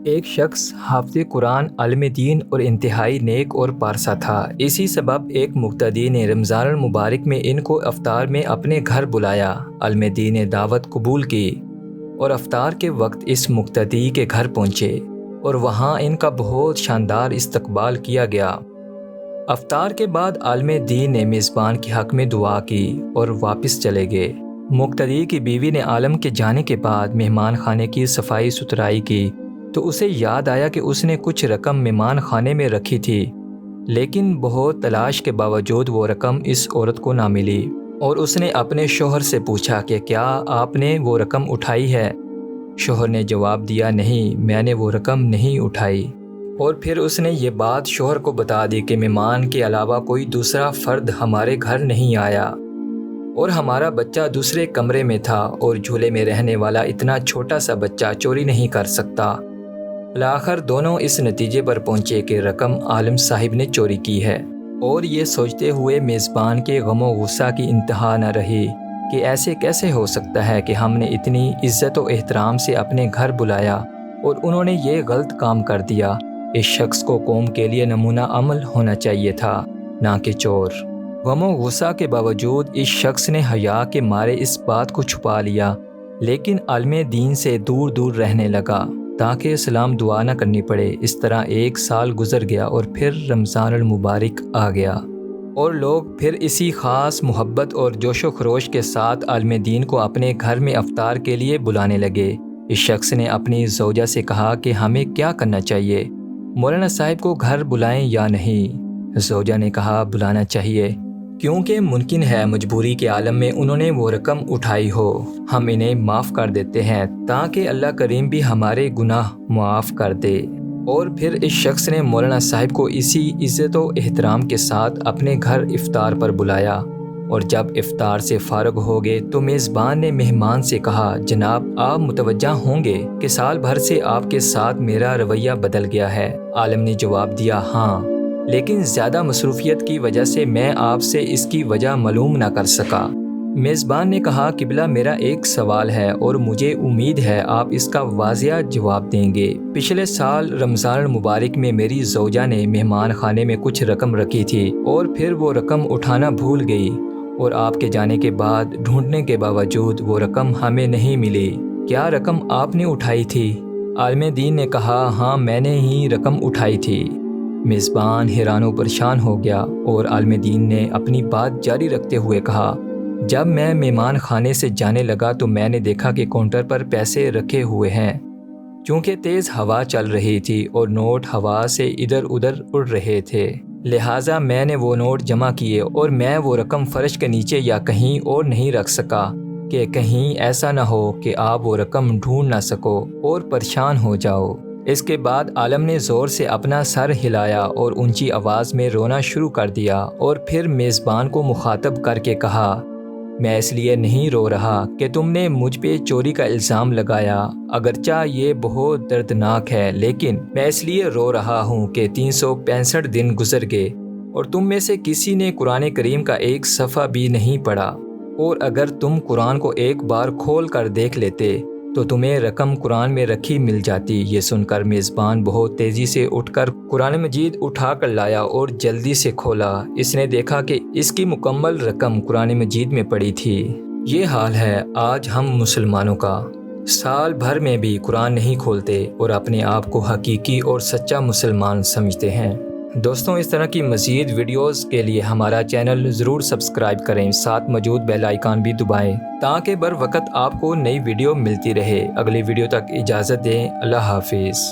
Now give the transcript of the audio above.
ایک شخص حافظ قرآن، عالم دین اور انتہائی نیک اور پارسا تھا۔ اسی سبب ایک مقتدی نے رمضان المبارک میں ان کو افطار میں اپنے گھر بلایا۔ عالم دین نے دعوت قبول کی اور افطار کے وقت اس مقتدی کے گھر پہنچے اور وہاں ان کا بہت شاندار استقبال کیا گیا۔ افطار کے بعد عالم دین نے میزبان کے حق میں دعا کی اور واپس چلے گئے۔ مقتدی کی بیوی نے عالم کے جانے کے بعد مہمان خانے کی صفائی ستھرائی کی تو اسے یاد آیا کہ اس نے کچھ رقم مہمان خانے میں رکھی تھی، لیکن بہت تلاش کے باوجود وہ رقم اس عورت کو نہ ملی، اور اس نے اپنے شوہر سے پوچھا کہ کیا آپ نے وہ رقم اٹھائی ہے؟ شوہر نے جواب دیا، نہیں، میں نے وہ رقم نہیں اٹھائی۔ اور پھر اس نے یہ بات شوہر کو بتا دی کہ مہمان کے علاوہ کوئی دوسرا فرد ہمارے گھر نہیں آیا اور ہمارا بچہ دوسرے کمرے میں تھا، اور جھولے میں رہنے والا اتنا چھوٹا سا بچہ چوری نہیں کر سکتا۔ بالآخر دونوں اس نتیجے پر پہنچے کہ رقم عالم صاحب نے چوری کی ہے، اور یہ سوچتے ہوئے میزبان کے غم و غصہ کی انتہا نہ رہی کہ ایسے کیسے ہو سکتا ہے کہ ہم نے اتنی عزت و احترام سے اپنے گھر بلایا اور انہوں نے یہ غلط کام کر دیا۔ اس شخص کو قوم کے لیے نمونہ عمل ہونا چاہیے تھا، نہ کہ چور۔ غم و غصہ کے باوجود اس شخص نے حیا کے مارے اس بات کو چھپا لیا، لیکن عالم دین سے دور دور رہنے لگا تاکہ سلام دعا نہ کرنی پڑے۔ اس طرح 1 سال گزر گیا اور پھر رمضان المبارک آ گیا، اور لوگ پھر اسی خاص محبت اور جوش و خروش کے ساتھ عالم دین کو اپنے گھر میں افطار کے لیے بلانے لگے۔ اس شخص نے اپنی زوجہ سے کہا کہ ہمیں کیا کرنا چاہیے، مولانا صاحب کو گھر بلائیں یا نہیں؟ زوجہ نے کہا بلانا چاہیے، کیونکہ ممکن ہے مجبوری کے عالم میں انہوں نے وہ رقم اٹھائی ہو، ہم انہیں معاف کر دیتے ہیں تاکہ اللہ کریم بھی ہمارے گناہ معاف کر دے۔ اور پھر اس شخص نے مولانا صاحب کو اسی عزت و احترام کے ساتھ اپنے گھر افطار پر بلایا، اور جب افطار سے فارغ ہو گئے تو میزبان نے مہمان سے کہا، جناب آپ متوجہ ہوں گے کہ سال بھر سے آپ کے ساتھ میرا رویہ بدل گیا ہے۔ عالم نے جواب دیا، ہاں، لیکن زیادہ مصروفیت کی وجہ سے میں آپ سے اس کی وجہ معلوم نہ کر سکا۔ میزبان نے کہا، قبلہ میرا ایک سوال ہے اور مجھے امید ہے آپ اس کا واضح جواب دیں گے۔ پچھلے سال رمضان المبارک میں میری زوجہ نے مہمان خانے میں کچھ رقم رکھی تھی اور پھر وہ رقم اٹھانا بھول گئی، اور آپ کے جانے کے بعد ڈھونڈنے کے باوجود وہ رقم ہمیں نہیں ملی۔ کیا رقم آپ نے اٹھائی تھی؟ عالم دین نے کہا، ہاں، میں نے ہی رقم اٹھائی تھی۔ میزبان حیران و پریشان ہو گیا، اور عالم دین نے اپنی بات جاری رکھتے ہوئے کہا، جب میں مہمان خانے سے جانے لگا تو میں نے دیکھا کہ کاؤنٹر پر پیسے رکھے ہوئے ہیں۔ چونکہ تیز ہوا چل رہی تھی اور نوٹ ہوا سے ادھر ادھر اڑ رہے تھے، لہٰذا میں نے وہ نوٹ جمع کیے، اور میں وہ رقم فرش کے نیچے یا کہیں اور نہیں رکھ سکا کہ کہیں ایسا نہ ہو کہ آپ وہ رقم ڈھونڈ نہ سکو اور پریشان ہو جاؤ۔ اس کے بعد عالم نے زور سے اپنا سر ہلایا اور اونچی آواز میں رونا شروع کر دیا، اور پھر میزبان کو مخاطب کر کے کہا، میں اس لیے نہیں رو رہا کہ تم نے مجھ پہ چوری کا الزام لگایا، اگرچہ یہ بہت دردناک ہے، لیکن میں اس لیے رو رہا ہوں کہ 365 دن گزر گئے اور تم میں سے کسی نے قرآن کریم کا ایک صفحہ بھی نہیں پڑھا، اور اگر تم قرآن کو ایک بار کھول کر دیکھ لیتے تو تمہیں رقم قرآن میں رکھی مل جاتی۔ یہ سن کر میزبان بہت تیزی سے اٹھ کر قرآن مجید اٹھا کر لایا اور جلدی سے کھولا۔ اس نے دیکھا کہ اس کی مکمل رقم قرآن مجید میں پڑی تھی۔ یہ حال ہے آج ہم مسلمانوں کا، سال بھر میں بھی قرآن نہیں کھولتے اور اپنے آپ کو حقیقی اور سچا مسلمان سمجھتے ہیں۔ دوستوں، اس طرح کی مزید ویڈیوز کے لیے ہمارا چینل ضرور سبسکرائب کریں، ساتھ موجود بیل آئیکن بھی دبائیں تاکہ بر وقت آپ کو نئی ویڈیو ملتی رہے۔ اگلی ویڈیو تک اجازت دیں، اللہ حافظ۔